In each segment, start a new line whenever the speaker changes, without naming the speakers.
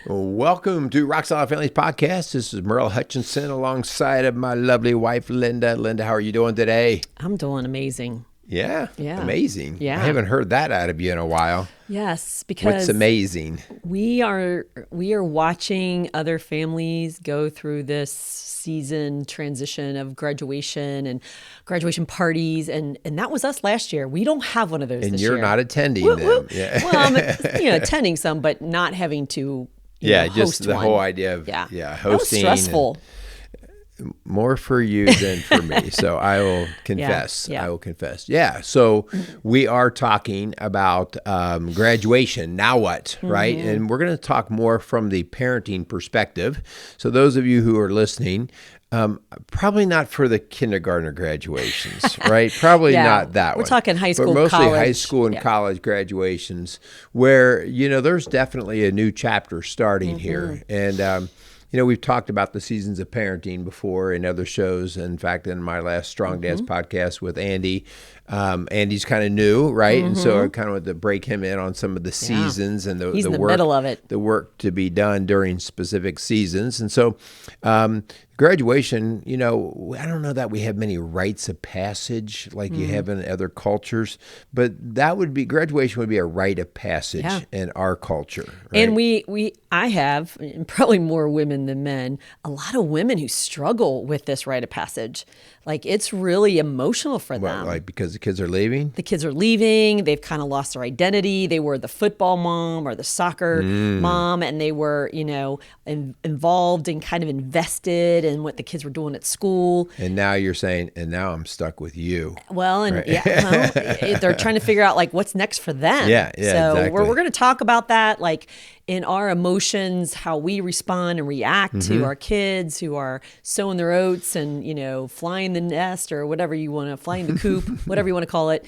Welcome to Rock Solid Families Podcast. This is Merle Hutchinson alongside of my lovely wife, Linda. Linda, how are you doing today?
I'm doing amazing.
Yeah. Amazing.
Yeah.
I haven't heard that out of you in a while.
Yes, because
What's amazing?
we are watching other families go through this season transition of graduation and graduation parties, and that was us last year. We don't have one of those
And
this
you're
year.
not attending
Woo,
them.
woo.
Yeah.
Well, I'm attending some, but not having to
just
host
the
one.
whole idea of
hosting.
hosting.
That was stressful.
More for you than for me. So I will confess.
Yeah.
I will confess. Yeah. So we are talking about graduation. Now what? Right. And we're going to talk more from the parenting perspective. So those of you who are listening, probably not for the kindergartner graduations, right? Probably not that
We're
one.
talking high school,
but mostly
college.
high school and college graduations where, there's definitely a new chapter starting here. And, we've talked about the seasons of parenting before in other shows. In fact, in my last Strong Dads podcast with Andy, Andy's kind of new, right? And so I kind of want to break him in on some of the seasons and
He's in the
work,
middle of it.
the work to be done during specific seasons. And so graduation, I don't know that we have many rites of passage like you have in other cultures, but graduation would be a rite of passage in our culture. Right?
And I have, and probably more women than men, a lot of women who struggle with this rite of passage. Like, it's really emotional for them.
Like because the kids are leaving?
The kids are leaving. They've kind of lost their identity. They were the football mom or the soccer mom, and they were, involved and kind of invested in what the kids were doing at school.
And now you're saying, and now I'm stuck with you.
Well, and they're trying to figure out like what's next for them.
Yeah,
So
exactly.
we're going to talk about that, like in our emotions, how we respond and react to our kids who are sowing their oats and, flying the nest or whatever you want to, flying the coop, whatever you want to call it,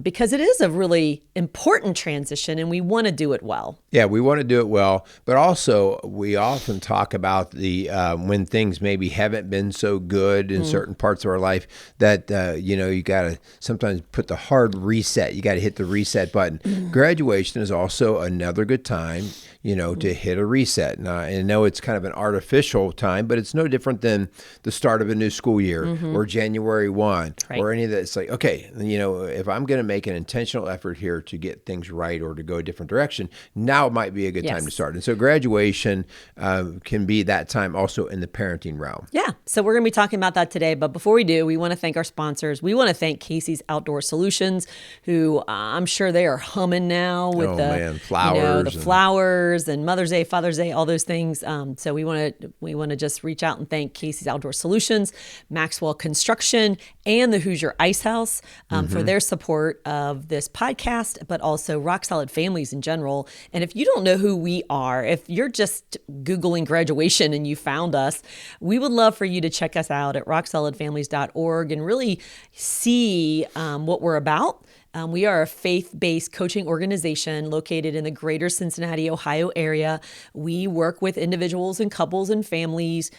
because it is a really important transition and we want to do it well.
Yeah, we want to do it well, but also we often talk about the when things maybe haven't been so good in certain parts of our life that, you got to sometimes put the hard reset. You got to hit the reset button. Graduation is also another good time, to hit a reset. Now, I know it's kind of an artificial time, but it's no different than the start of a new school year or January 1 or any of that. It's like, okay, if I'm going to make an intentional effort here to get things right or to go a different direction, now it might be a good time to start. And so graduation can be that time also in the parenting realm.
Yeah. So we're going to be talking about that today. But before we do, we want to thank our sponsors. We want to thank Casey's Outdoor Solutions, who I'm sure they are humming now with
flowers,
the flowers and Mother's Day, Father's Day, all those things. So we want to just reach out and thank Casey's Outdoor Solutions, Maxwell Construction, and the Hoosier Ice House for their support of this podcast, but also Rock Solid Families in general. And if you don't know who we are, if you're just Googling graduation and you found us, we would love for you to check us out at rocksolidfamilies.org and really see what we're about. We are a faith-based coaching organization located in the greater Cincinnati, Ohio area. We work with individuals and couples and families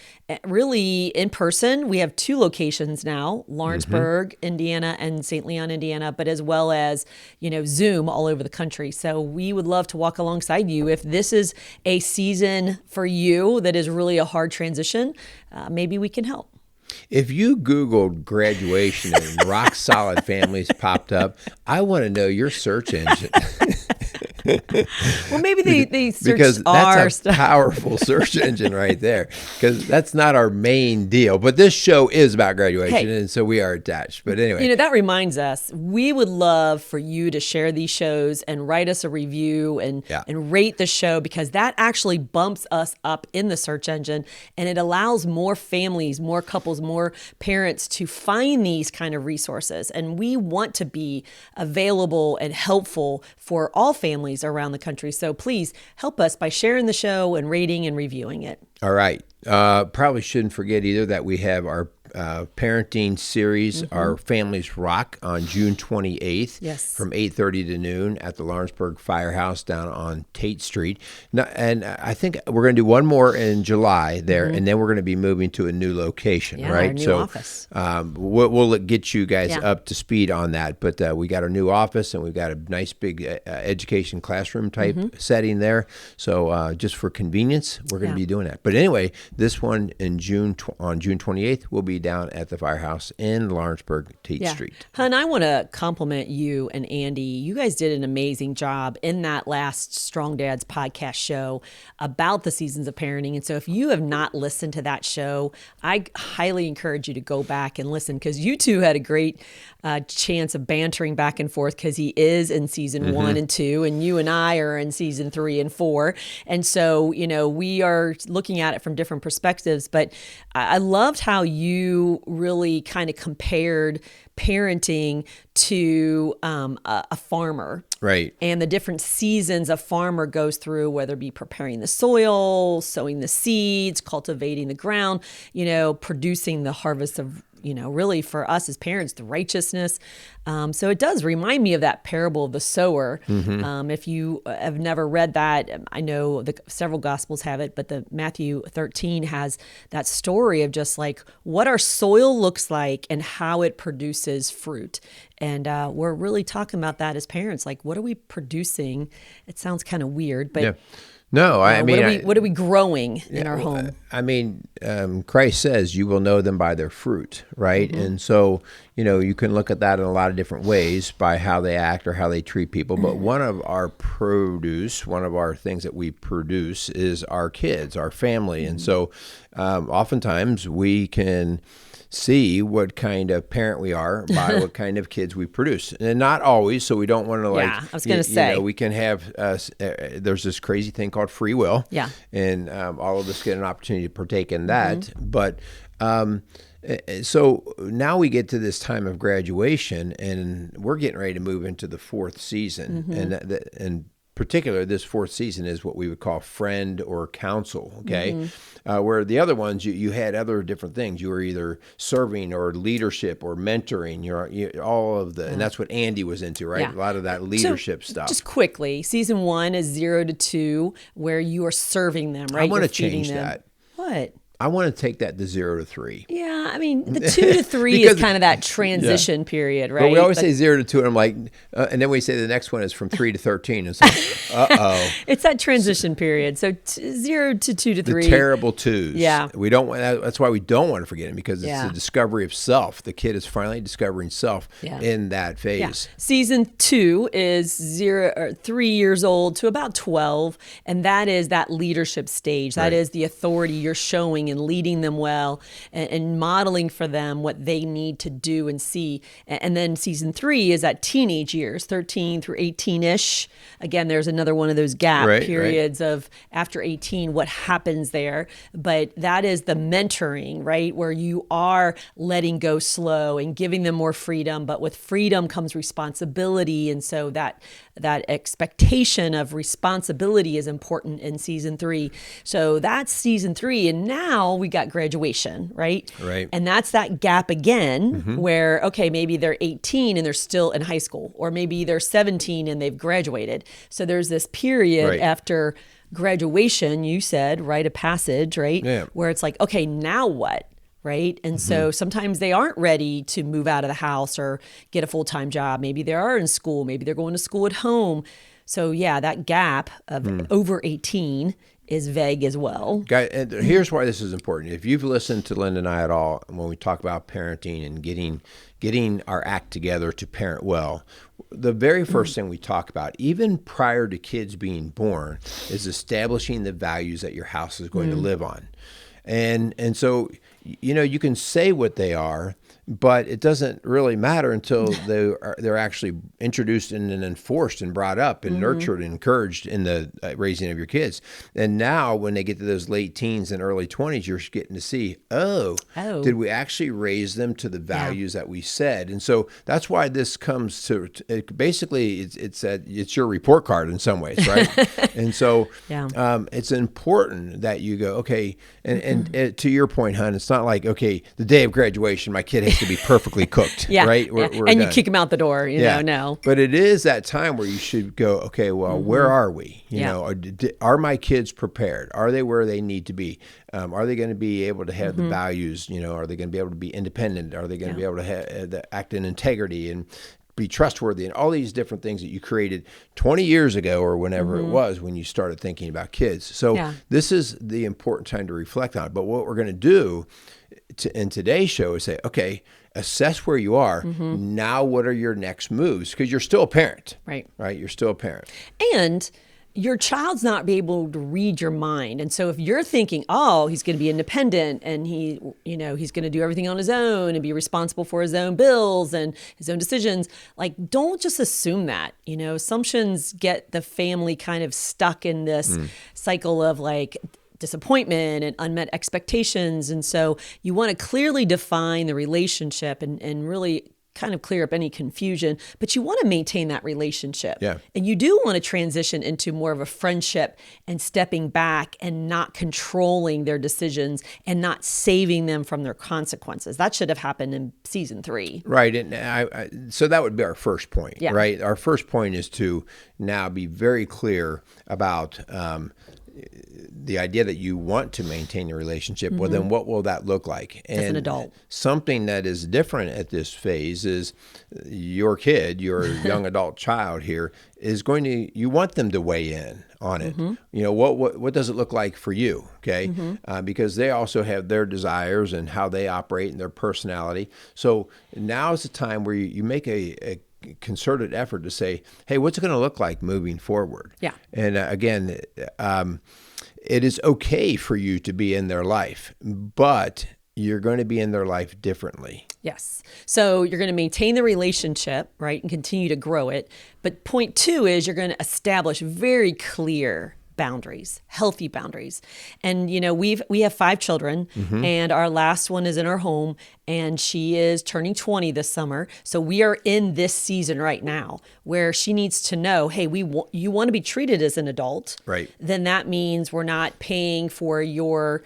really in person. We have 2 locations now, Lawrenceburg, Indiana, and St. Leon, Indiana, but as well as, Zoom all over the country. So we would love to walk alongside you. If this is a season for you that is really a hard transition, maybe we can help.
If you Googled graduation and Rock Solid Families popped up, I want to know your search engine.
Well, maybe they search
because
our
that's a
stuff.
Powerful search engine right there. Because that's not our main deal. But this show is about graduation, and so we are attached. But anyway.
That reminds us, we would love for you to share these shows and write us a review and rate the show, because that actually bumps us up in the search engine, and it allows more families, more couples, more parents to find these kind of resources. And we want to be available and helpful for all families around the country. So please help us by sharing the show and rating and reviewing it.
All right. Probably shouldn't forget either that we have our parenting series, Our Families Rock, on June 28th from 8:30 to noon at the Lawrenceburg Firehouse down on Tate Street. Now, and I think we're going to do one more in July there, and then we're going to be moving to a new location, right?
Our new office.
We'll get you guys up to speed on that. But we got our new office, and we've got a nice big education classroom type setting there. So just for convenience, we're going to be doing that. But anyway, this one in on June 28th will be down at the Firehouse in Lawrenceburg, Tate Street.
Hun, I want to compliment you and Andy. You guys did an amazing job in that last Strong Dads podcast show about the seasons of parenting. And so if you have not listened to that show, I highly encourage you to go back and listen, because you two had a great chance of bantering back and forth, because he is in season 1 and 2, and you and I are in season 3 and 4. And so, we are looking at it from different perspectives, but I loved how you really kind of compared parenting to a farmer.
Right.
And the different seasons a farmer goes through, whether it be preparing the soil, sowing the seeds, cultivating the ground, producing the harvest of, really for us as parents, the righteousness. So it does remind me of that parable of the sower. If you have never read that, I know several Gospels have it, but the Matthew 13 has that story of just like what our soil looks like and how it produces fruit. And we're really talking about that as parents. Like, what are we producing? It sounds kind of weird, but
no, I mean,
what are we growing in our home?
I mean, Christ says you will know them by their fruit, right? And so, you can look at that in a lot of different ways by how they act or how they treat people. But one of our things that we produce is our kids, our family. And so oftentimes we can see what kind of parent we are by what kind of kids we produce, and not always. So we don't want to
I was going to say,
we can have. There's this crazy thing called free will, and all of us get an opportunity to partake in that. But so now we get to this time of graduation, and we're getting ready to move into the 4th season, and particular, this 4th season is what we would call friend or counsel, okay? Where the other ones, you had other different things. You were either serving or leadership or mentoring, all of the, and that's what Andy was into, right? A lot of that leadership stuff.
Just quickly, season 1 is 0 to 2, where you are serving them, right?
I want to change that.
What?
I want to take that to 0 to 3.
Yeah, I mean, the 2 to 3 is kind of that transition period, right?
But we always say 0 to 2, and I'm like, and then we say the next one is from 3 to 13. It's like,
it's that transition period. So 0 to 2 to 3.
The terrible twos.
Yeah.
We don't. That's why we don't want to forget them, because it's the discovery of self. The kid is finally discovering self in that phase.
Yeah. Season 2 is 3 years old to about 12, and that is that leadership stage. That is the authority you're showing and leading them well, and modeling for them what they need to do and see. And then season 3 is at teenage years, 13 through 18-ish. Again, there's another one of those gap periods of after 18, what happens there. But that is the mentoring, right? Where you are letting go slow and giving them more freedom, but with freedom comes responsibility. And so that expectation of responsibility is important in season 3. So that's season 3. And now we got graduation, right?
Right.
And that's that gap again where, okay, maybe they're 18 and they're still in high school, or maybe they're 17 and they've graduated. So there's this period after graduation, you said, rite of passage, right?
Yeah.
Where it's like, okay, now what? Right. And so sometimes they aren't ready to move out of the house or get a full-time job. Maybe they are in school. Maybe they're going to school at home. So that gap of over 18 is vague as well.
Guys, and here's why this is important. If you've listened to Linda and I at all, when we talk about parenting and getting our act together to parent well, the very first thing we talk about, even prior to kids being born, is establishing the values that your house is going to live on. And so, you can say what they are, but it doesn't really matter until they're actually introduced and enforced and brought up and nurtured and encouraged in the raising of your kids. And now when they get to those late teens and early 20s, you're getting to see, did we actually raise them to the values that we said? And so that's why this comes to basically it's your report card in some ways, right? And so it's important that you go, okay, and to your point, hon, it's not like, okay, the day of graduation, my kid has to be perfectly cooked,
Yeah.
right?
We're
done.
you kick him out the door, you know, no.
But it is that time where you should go, okay, well, where are we? You know, are my kids prepared? Are they where they need to be? Are they going to be able to have the values? You know, are they going to be able to be independent? Are they going to be able to act in integrity and be trustworthy, and all these different things that you created 20 years ago or whenever it was when you started thinking about kids. So this is the important time to reflect on it. But what we're going to do in today's show is say, okay, assess where you are. Now what are your next moves? Because you're still a parent.
Right.
You're still a parent.
And your child's not be able to read your mind. And so if you're thinking, oh, he's going to be independent and he's going to do everything on his own and be responsible for his own bills and his own decisions, like, don't just assume that. You know, assumptions get the family kind of stuck in this cycle of like disappointment and unmet expectations. And so you want to clearly define the relationship and really kind of clear up any confusion, but you want to maintain that relationship.
Yeah.
And you do want to transition into more of a friendship and stepping back and not controlling their decisions and not saving them from their consequences. That should have happened in season 3.
Right. And so that would be our first point, right? Our first point is to now be very clear about the idea that you want to maintain your relationship. Well, then what will that look like? And
as an adult.
Something that is different at this phase is your kid, your young adult child here, is you want them to weigh in on it. You know, what does it look like for you? Okay. Because they also have their desires and how they operate and their personality. So now is the time where you make a concerted effort to say, hey, what's it going to look like moving forward?
Yeah.
And again, it is okay for you to be in their life, but you're going to be in their life differently.
Yes. So you're going to maintain the relationship, right, and continue to grow it. But point 2 is you're going to establish very clear boundaries, healthy boundaries. And, you know, we have 5 children and our last one is in our home and she is turning 20 this summer. So we are in this season right now where she needs to know, hey, you want to be treated as an adult.
Right.
Then that means we're not paying for your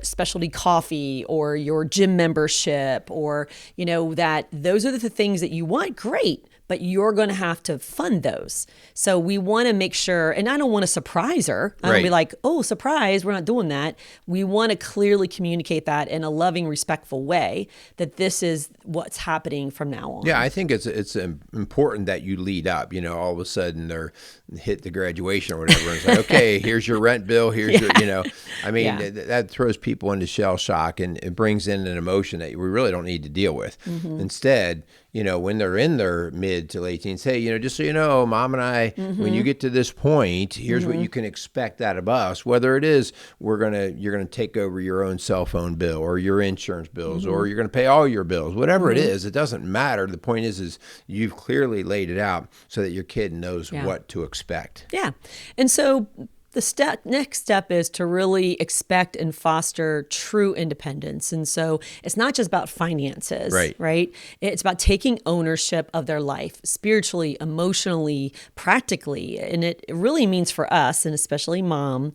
specialty coffee or your gym membership or, you know, that those are the things that you want. Great. But you're going to have to fund those. So we want to make sure, and I don't want to surprise her. I don't be like, oh, surprise, we're not doing that. We want to clearly communicate that in a loving, respectful way, that this is what's happening from now on.
Yeah, I think it's important that you lead up. You know, all of a sudden they're hit the graduation or whatever. And it's like, okay, here's your rent bill. Here's your, you know, I mean, that throws people into shell shock and it brings in an emotion that we really don't need to deal with. Instead, you know, when they're in their mid to late teens, hey, you know, just so you know, Mom and I, when you get to this point, here's what you can expect out of us. Whether it is you're gonna take over your own cell phone bill or your insurance bills, or you're gonna pay all your bills, whatever it is, it doesn't matter. The point is you've clearly laid it out so that your kid knows what to expect.
Yeah, and so the next step is to really expect and foster true independence. And so it's not just about finances, right? It's about taking ownership of their life spiritually, emotionally, practically. And it really means for us, and especially mom,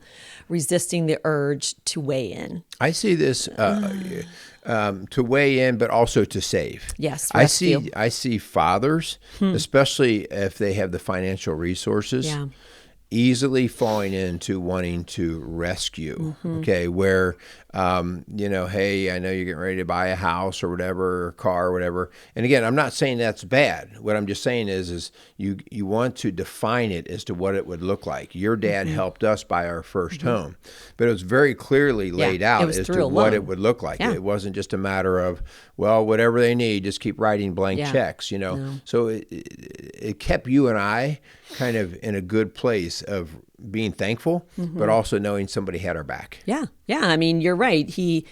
resisting the urge to weigh in.
I see this to weigh in, but also to save.
Yes,
I see fathers, especially if they have the financial resources, easily falling into wanting to rescue, okay, where, you know, hey, I know you're getting ready to buy a house or whatever, or car or whatever. And again, I'm not saying that's bad. What I'm just saying is you want to define it as to what it would look like. Your dad helped us buy our first home, but it was very clearly laid out as to what it would look like. It wasn't just a matter of, well, whatever they need, just keep writing blank checks, you know. So it kept you and I kind of in a good place of being thankful, but also knowing somebody had our back.
Yeah. I mean, you're right. He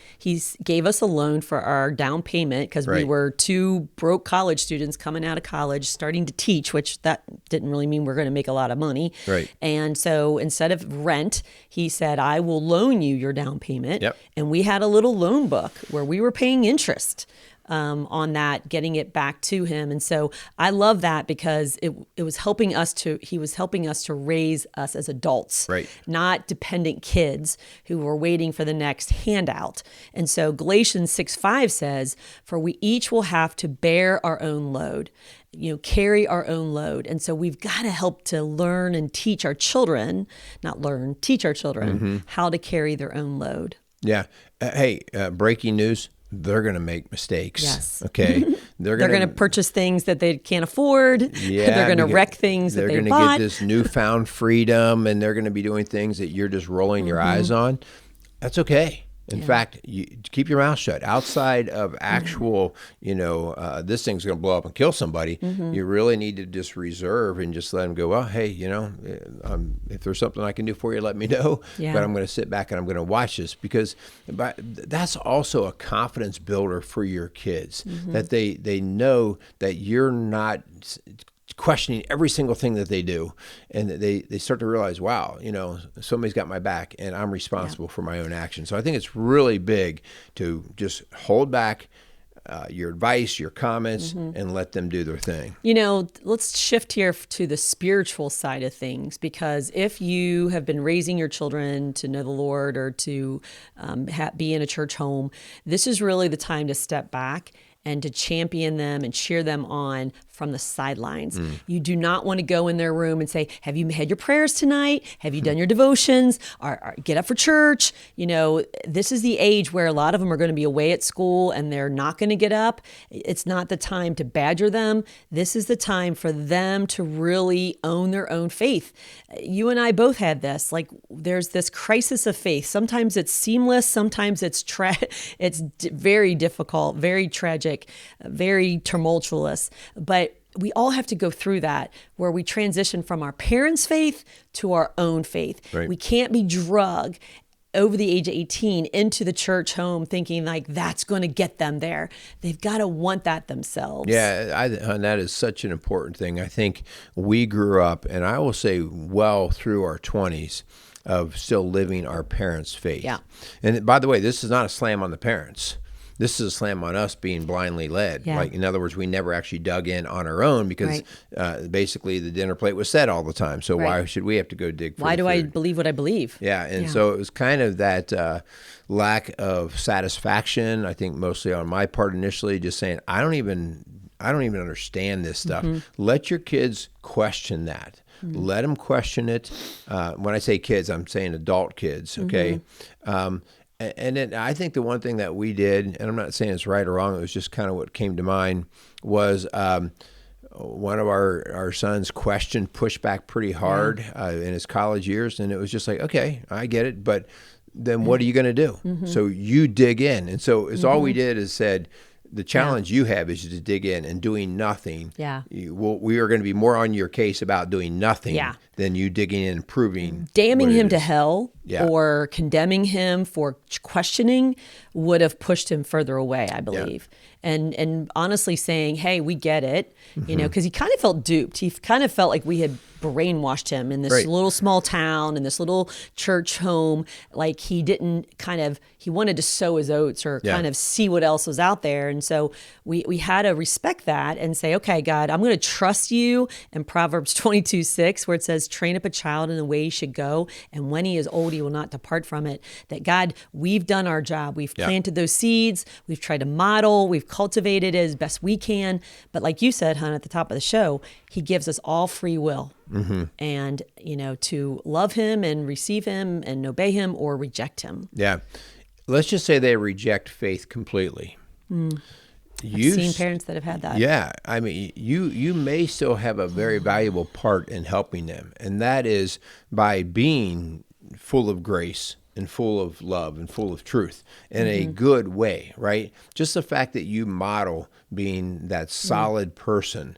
gave us a loan for our down payment because we were 2 broke college students coming out of college, starting to teach, which that didn't really mean we're going to make a lot of money.
Right.
And so instead of rent, he said, I will loan you your down payment.
Yep.
And we had a little loan book where we were paying interest on that, getting it back to him. And so I love that because it was helping us he was helping us to raise us as adults,
Right.
not dependent kids who were waiting for the next handout. And so Galatians 6:5 says, "For we each will have to bear our own load." Carry our own load. And so we've got to help to learn and teach our children, teach our children how to carry their own load.
Yeah. Hey, breaking news. They're going to make mistakes.
Yes.
Okay.
They're going to purchase things that they can't afford.
Yeah.
They're going to wreck things that they bought.
They're going to get this newfound freedom, and they're going to be doing things that you're just rolling your eyes on. That's okay. In fact, you keep your mouth shut. Outside of actual, this thing's going to blow up and kill somebody, you really need to just reserve and just let them go, well, hey, if there's something I can do for you, let me know.
Yeah.
But I'm going to sit back and I'm going to watch this, because that's also a confidence builder for your kids, that they know that you're not questioning every single thing that they do, and they start to realize, wow, somebody's got my back and I'm responsible for my own actions. So I think it's really big to just hold back your advice, your comments, and let them do their thing.
Let's shift here to the spiritual side of things, because if you have been raising your children to know the Lord or to be in a church home, this is really the time to step back and to champion them and cheer them on from the sidelines. You do not want to go in their room and say, have you had your prayers tonight? Have you done your devotions? Or get up for church? This is the age where a lot of them are going to be away at school and they're not going to get up. It's not the time to badger them. This is the time for them to really own their own faith. You and I both had this. Like, there's this crisis of faith. Sometimes it's seamless. Sometimes it's very difficult, very tragic, very tumultuous. But we all have to go through that, where we transition from our parents' faith to our own faith.
Right.
We can't be drugged over the age of 18 into the church home thinking like that's going to get them there. They've got to want that themselves.
Yeah, and that is such an important thing. I think we grew up, and I will say well through our 20s, of still living our parents' faith.
Yeah.
And by the way, this is not a slam on the parents. This is a slam on us being blindly led.
Yeah.
Like, in other words, we never actually dug in on our own, because basically the dinner plate was set all the time. So why should we have to go dig for
Why
the
do
food?
I believe what I believe?
Yeah, and so it was kind of that lack of satisfaction, I think, mostly on my part initially, just saying, I don't even understand this stuff. Let your kids question that. Let them question it. When I say kids, I'm saying adult kids, okay? And then I think the one thing that we did, and I'm not saying it's right or wrong, it was just kind of what came to mind, was one of our sons pushed back pretty hard in his college years. And it was just like, okay, I get it, but then what are you going to do? So you dig in. And so it's all we did is said, the challenge you have is to dig in, and doing nothing.
Yeah.
We are going to be more on your case about doing nothing than you digging in and proving.
Damning him to hell
Yeah.
or condemning him for questioning would have pushed him further away, I believe. And honestly saying, hey, we get it, because he kind of felt duped. He kind of felt like we had brainwashed him in this little small town, in this little church home. Like, he wanted to sow his oats or kind of see what else was out there. And so we had to respect that and say, okay, God, I'm going to trust you. In Proverbs 22:6, where it says, train up a child in the way he should go, and when he is old, he will not depart from it. That, God, we've done our job. We've planted those seeds. We've tried to model. We've cultivated it as best we can. But like you said, hon, at the top of the show, he gives us all free will. And, to love him and receive him and obey him or reject him.
Yeah. Let's just say they reject faith completely.
I've seen parents that have had that.
Yeah. I mean, you may still have a very valuable part in helping them. And that is by being full of grace and full of love and full of truth in a good way, right? Just the fact that you model being that solid person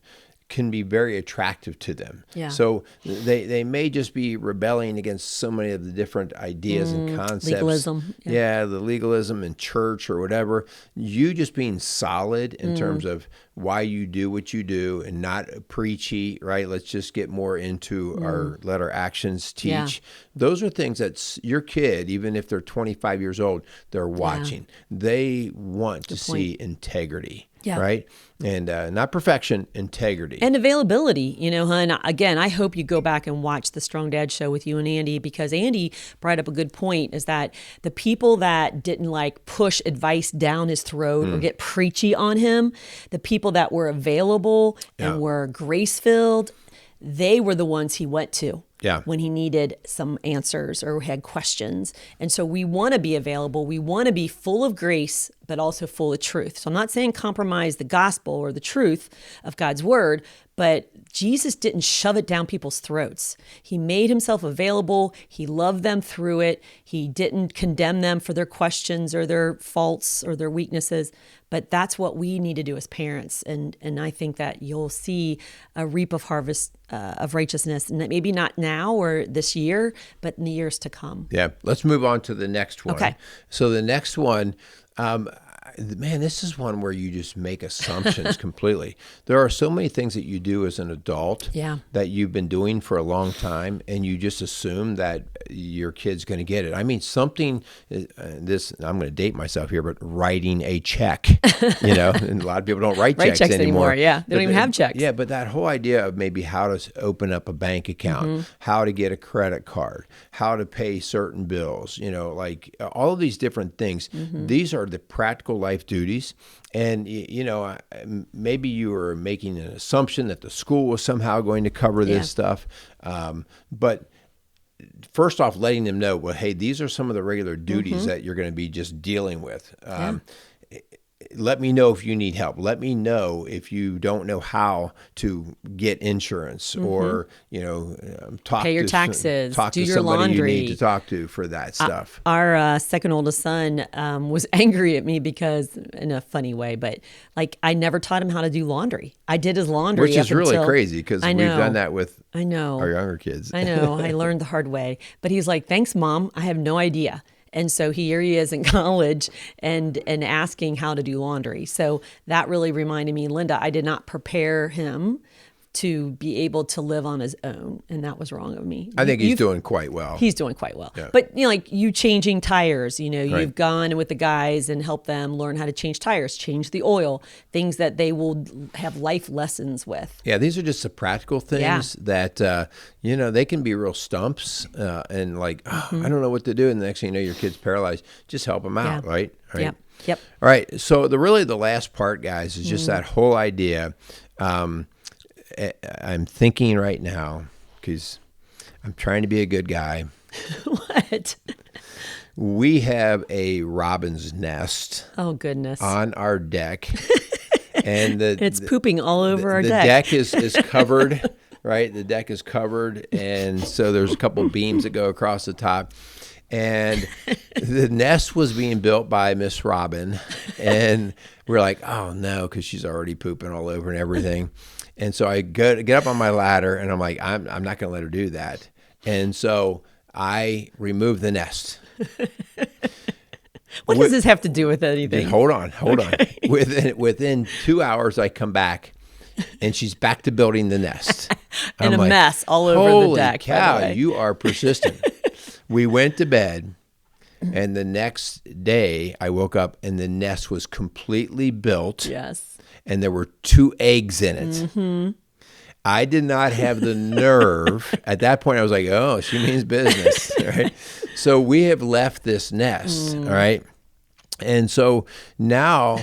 can be very attractive to them.
Yeah.
So they may just be rebelling against so many of the different ideas and concepts.
Legalism.
Yeah, the legalism in church or whatever. You just being solid in terms of why you do what you do and not preachy, right? Let's just get more into let our actions teach.
Yeah.
Those are things that your kid, even if they're 25 years old, they're watching. They want to see integrity.
Yeah.
Right. And not perfection, integrity.
And availability, hun. Again, I hope you go back and watch the Strong Dad show with you and Andy, because Andy brought up a good point, is that the people that didn't push advice down his throat or get preachy on him, the people that were available and were grace-filled, they were the ones he went to.
Yeah.
When he needed some answers or had questions. And so we want to be available. We want to be full of grace, but also full of truth. So I'm not saying compromise the gospel or the truth of God's word, but Jesus didn't shove it down people's throats. He made himself available. He loved them through it. He didn't condemn them for their questions or their faults or their weaknesses. But that's what we need to do as parents. And I think that you'll see a reap of harvest of righteousness, and maybe not now or this year, but in the years to come.
Yeah. Let's move on to the next one.
Okay.
So the next one, man, this is one where you just make assumptions completely. There are so many things that you do as an adult that you've been doing for a long time, and you just assume that your kid's going to get it. I mean, I'm going to date myself here, but writing a check, and a lot of people don't write checks anymore.
Yeah, they don't even have checks.
Yeah, but that whole idea of maybe how to open up a bank account, how to get a credit card, how to pay certain bills, all of these different things. These are the practical life duties. And, maybe you were making an assumption that the school was somehow going to cover this stuff. But first off, letting them know, well, hey, these are some of the regular duties that you're going to be just dealing with. Let me know if you need help. Let me know if you don't know how to get insurance or,
pay your taxes,
talk
do
to
your
somebody
laundry.
you need to talk to for that stuff.
Our second oldest son was angry at me because, in a funny way, but I never taught him how to do laundry. I did his laundry.
Which is really crazy, because we've done that with our younger kids.
I know. I learned the hard way. But he's like, thanks, Mom. I have no idea. And so here he is in college and asking how to do laundry. So that really reminded me, Linda, I did not prepare him to be able to live on his own. And that was wrong of me.
I think he's doing quite well.
He's doing quite well.
Yeah.
But, you changing tires, you've gone with the guys and helped them learn how to change tires, change the oil, things that they will have life lessons with.
Yeah, these are just the practical things that, they can be real stumps and I don't know what to do. And the next thing you know, your kid's paralyzed. Just help them out, right?
Yep.
All right. So the last part, guys, is just that whole idea. I'm thinking right now, because I'm trying to be a good guy.
What?
We have a robin's nest.
Oh, goodness.
On our deck. And
it's pooping all over our
deck. The deck is covered, right? The deck is covered. And so there's a couple beams that go across the top. And the nest was being built by Miss Robin. And we're like, oh, no, because she's already pooping all over and everything. And so I get up on my ladder, and I'm like, I'm not going to let her do that. And so I remove the nest.
What does this have to do with anything?
Hold on. Within 2 hours, I come back, and she's back to building the nest.
And a mess all over the deck.
Holy cow, you are persistent. We went to bed, and the next day I woke up, and the nest was completely built.
Yes.
And there were 2 eggs in it. I did not have the nerve. At that point, I was like, oh, she means business, right? So we have left this nest, all right? And so now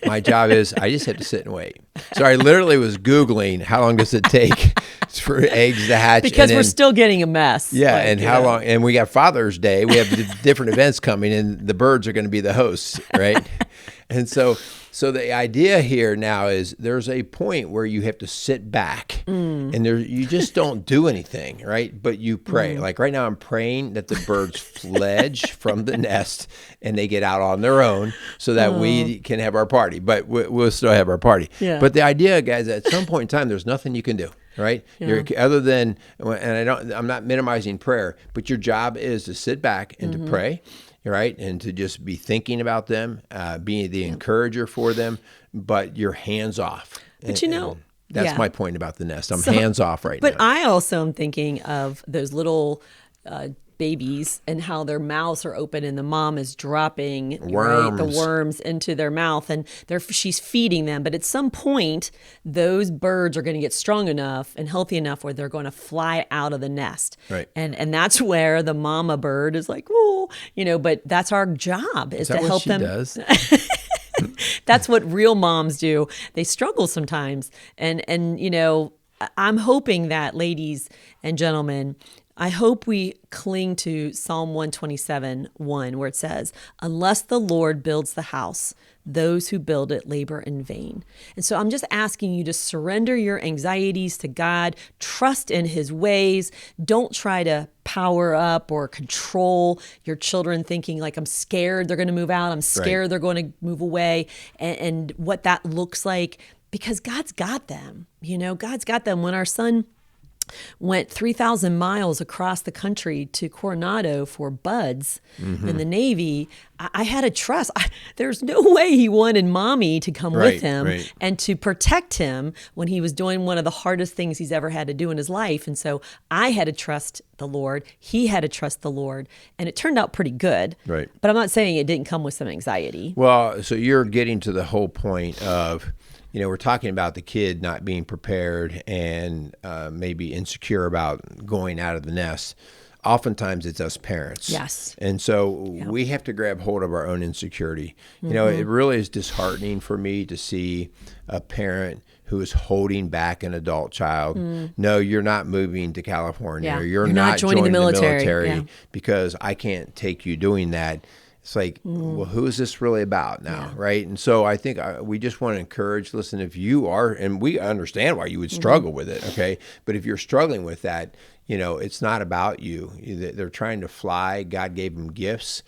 my job is I just have to sit and wait. So I literally was Googling how long does it take for eggs to hatch.
Because we're still getting a mess.
Yeah, and how long? And we got Father's Day. We have different events coming, and the birds are going to be the hosts, right? And so the idea here now is there's a point where you have to sit back and you just don't do anything, right? But you pray. Like right now I'm praying that the birds fledge from the nest and they get out on their own so that we can have our party. But we'll still have our party.
Yeah.
But the idea, guys, at some point in time, there's nothing you can do. right? Other than, and I'm not minimizing prayer, but your job is to sit back and to pray, right? And to just be thinking about them, being the encourager for them, but you're hands off.
But
that's my point about the nest. I'm hands off right now.
But I also am thinking of those little babies and how their mouths are open and the mom is dropping the worms into their mouth and she's feeding them. But at some point, those birds are going to get strong enough and healthy enough where they're going to fly out of the nest.
Right.
And that's where the mama bird is like, oh, but that's our job is to help them.
Does?
That's what real moms do. They struggle sometimes. And I'm hoping that, ladies and gentlemen, I hope we cling to Psalm 127:1, where it says, unless the Lord builds the house, those who build it labor in vain. And so I'm just asking you to surrender your anxieties to God, trust in his ways. Don't try to power up or control your children thinking like, I'm scared they're going to move out. I'm scared they're going to move away, and what that looks like, because God's got them. God's got them. When our son went 3,000 miles across the country to Coronado for buds in the Navy, I had to trust. There's no way he wanted mommy to come with him and to protect him when he was doing one of the hardest things he's ever had to do in his life. And so I had to trust the Lord. He had to trust the Lord. And it turned out pretty good.
Right.
But I'm not saying it didn't come with some anxiety.
Well, so you're getting to the whole point of, we're talking about the kid not being prepared and maybe insecure about going out of the nest. Oftentimes it's us parents.
Yes.
And so we have to grab hold of our own insecurity. It really is disheartening for me to see a parent who is holding back an adult child. No, you're not moving to California. Or you're not joining the military because I can't take you doing that. It's like, well, who is this really about now, right? And so I think we just want to encourage, listen, if you are, and we understand why you would struggle with it, okay? But if you're struggling with that, it's not about you. They're trying to fly. God gave them gifts.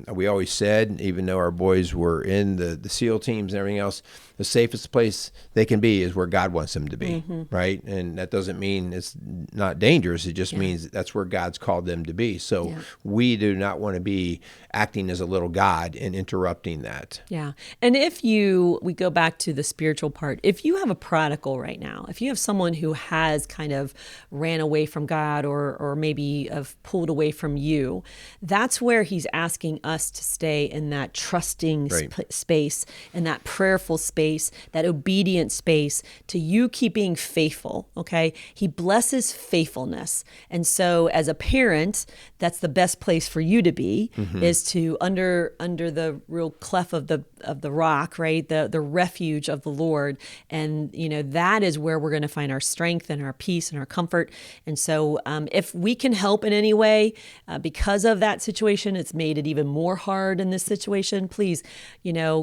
We always said, even though our boys were in the SEAL teams and everything else, the safest place they can be is where God wants them to be, right? And that doesn't mean it's not dangerous. It just means that's where God's called them to be. So we do not want to be acting as a little God and interrupting that. Yeah.
And we go back to the spiritual part, if you have a prodigal right now, if you have someone who has kind of ran away from God or maybe have pulled away from you, that's where he's asking us to stay in that trusting space, in that prayerful space, that obedient space to you keeping faithful, okay? He blesses faithfulness. And so as a parent, that's the best place for you to be, is to under the real cleft of the rock, right? The refuge of the Lord. And, that is where we're going to find our strength and our peace and our comfort. And so if we can help in any way because of that situation, it's made it even more hard in this situation, please,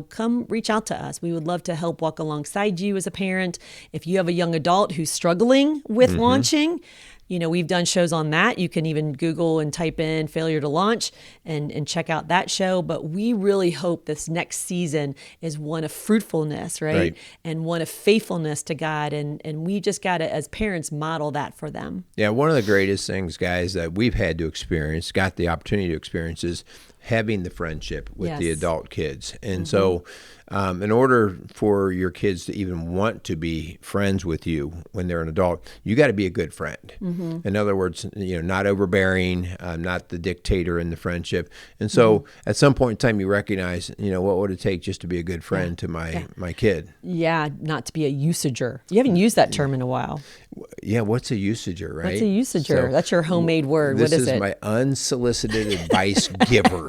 come reach out to us. We would love to help walk alongside you as a parent. If you have a young adult who's struggling with launching, we've done shows on that. You can even Google and type in failure to launch and check out that show. But we really hope this next season is one of fruitfulness, right? And one of faithfulness to God. And we just got to, as parents, model that for them.
Yeah, one of the greatest things, guys, that we've had to experience, got the opportunity to experience, is having the friendship with the adult kids. And so in order for your kids to even want to be friends with you when they're an adult, you got to be a good friend. In other words, not overbearing, not the dictator in the friendship. And so at some point in time, you recognize, what would it take just to be a good friend to my kid?
Yeah, not to be a usager. You haven't used that term in a while.
Yeah, what's a usager, right?
What's a usager? So that's your homemade word.
What
is it?
This is my unsolicited advice giver.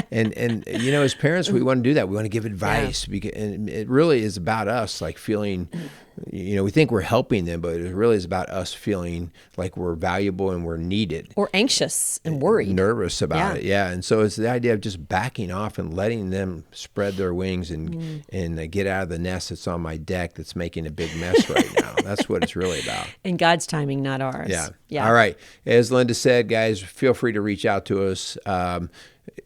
And as parents, we want to do that. We want to give advice, because, and it really is about us, like feeling, we think we're helping them, but it really is about us feeling like we're valuable and we're needed.
Or anxious and worried.
Nervous about it, And so it's the idea of just backing off and letting them spread their wings and get out of the nest that's on my deck that's making a big mess right now. That's what it's really about.
In God's timing, not ours.
Yeah. All right. As Linda said, guys, feel free to reach out to us.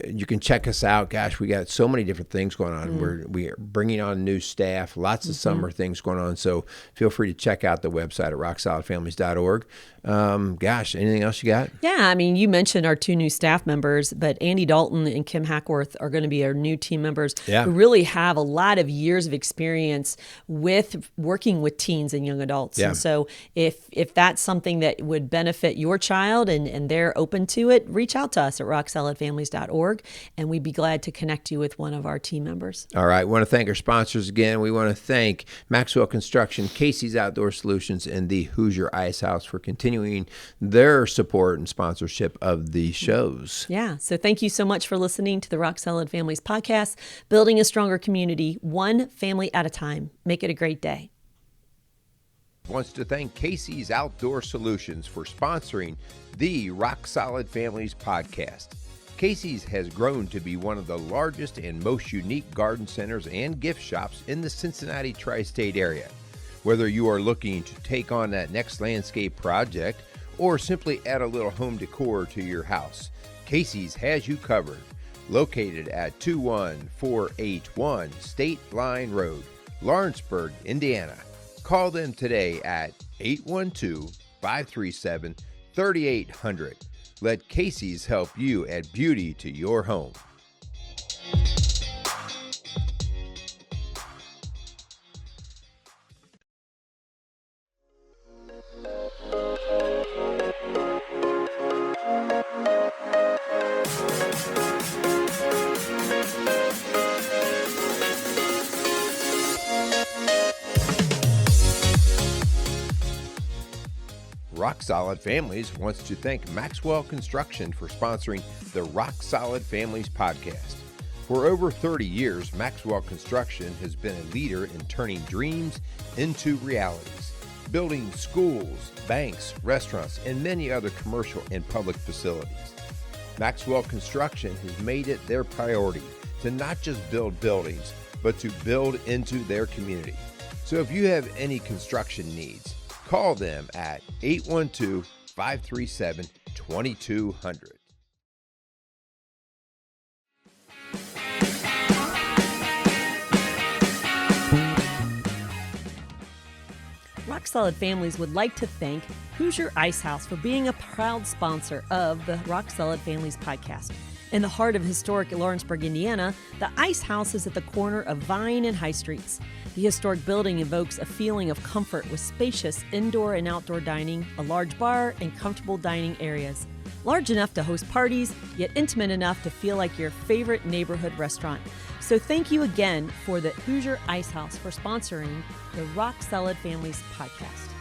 You can check us out. Gosh, we got so many different things going on. We're bringing on new staff, lots of summer things going on. So So feel free to check out the website at rocksolidfamilies.org. Anything else you got?
Yeah, I mean, you mentioned our 2 new staff members, but Andy Dalton and Kim Hackworth are going to be our new team members who really have a lot of years of experience with working with teens and young adults.
Yeah.
And so if that's something that would benefit your child and they're open to it, reach out to us at rocksolidfamilies.org, and we'd be glad to connect you with one of our team members.
All right. We want to thank our sponsors again. We want to thank Maxwell Construction, Casey's Outdoor Solutions, and the Hoosier Ice House for continuing their support and sponsorship of the shows.
Yeah. So thank you so much for listening to the Rock Solid Families podcast, building a stronger community, one family at a time. Make it a great day.
Wants to thank Casey's Outdoor Solutions for sponsoring the Rock Solid Families podcast. Casey's has grown to be one of the largest and most unique garden centers and gift shops in the Cincinnati tri-state area. Whether you are looking to take on that next landscape project or simply add a little home decor to your house, Casey's has you covered. Located at 21481 State Line Road, Lawrenceburg, Indiana. Call them today at 812-537-3800. Let Casey's help you add beauty to your home. Rock Solid Families wants to thank Maxwell Construction for sponsoring the Rock Solid Families podcast. For over 30 years, Maxwell Construction has been a leader in turning dreams into realities, building schools, banks, restaurants, and many other commercial and public facilities. Maxwell Construction has made it their priority to not just build buildings, but to build into their community. So if you have any construction needs, call them at 812-537-2200.
Rock Solid Families would like to thank Hoosier Ice House for being a proud sponsor of the Rock Solid Families podcast. In the heart of historic Lawrenceburg, Indiana, the Ice House is at the corner of Vine and High Streets. The historic building evokes a feeling of comfort with spacious indoor and outdoor dining, a large bar, and comfortable dining areas. Large enough to host parties, yet intimate enough to feel like your favorite neighborhood restaurant. So thank you again for the Hoosier Ice House for sponsoring the Rock Solid Families podcast.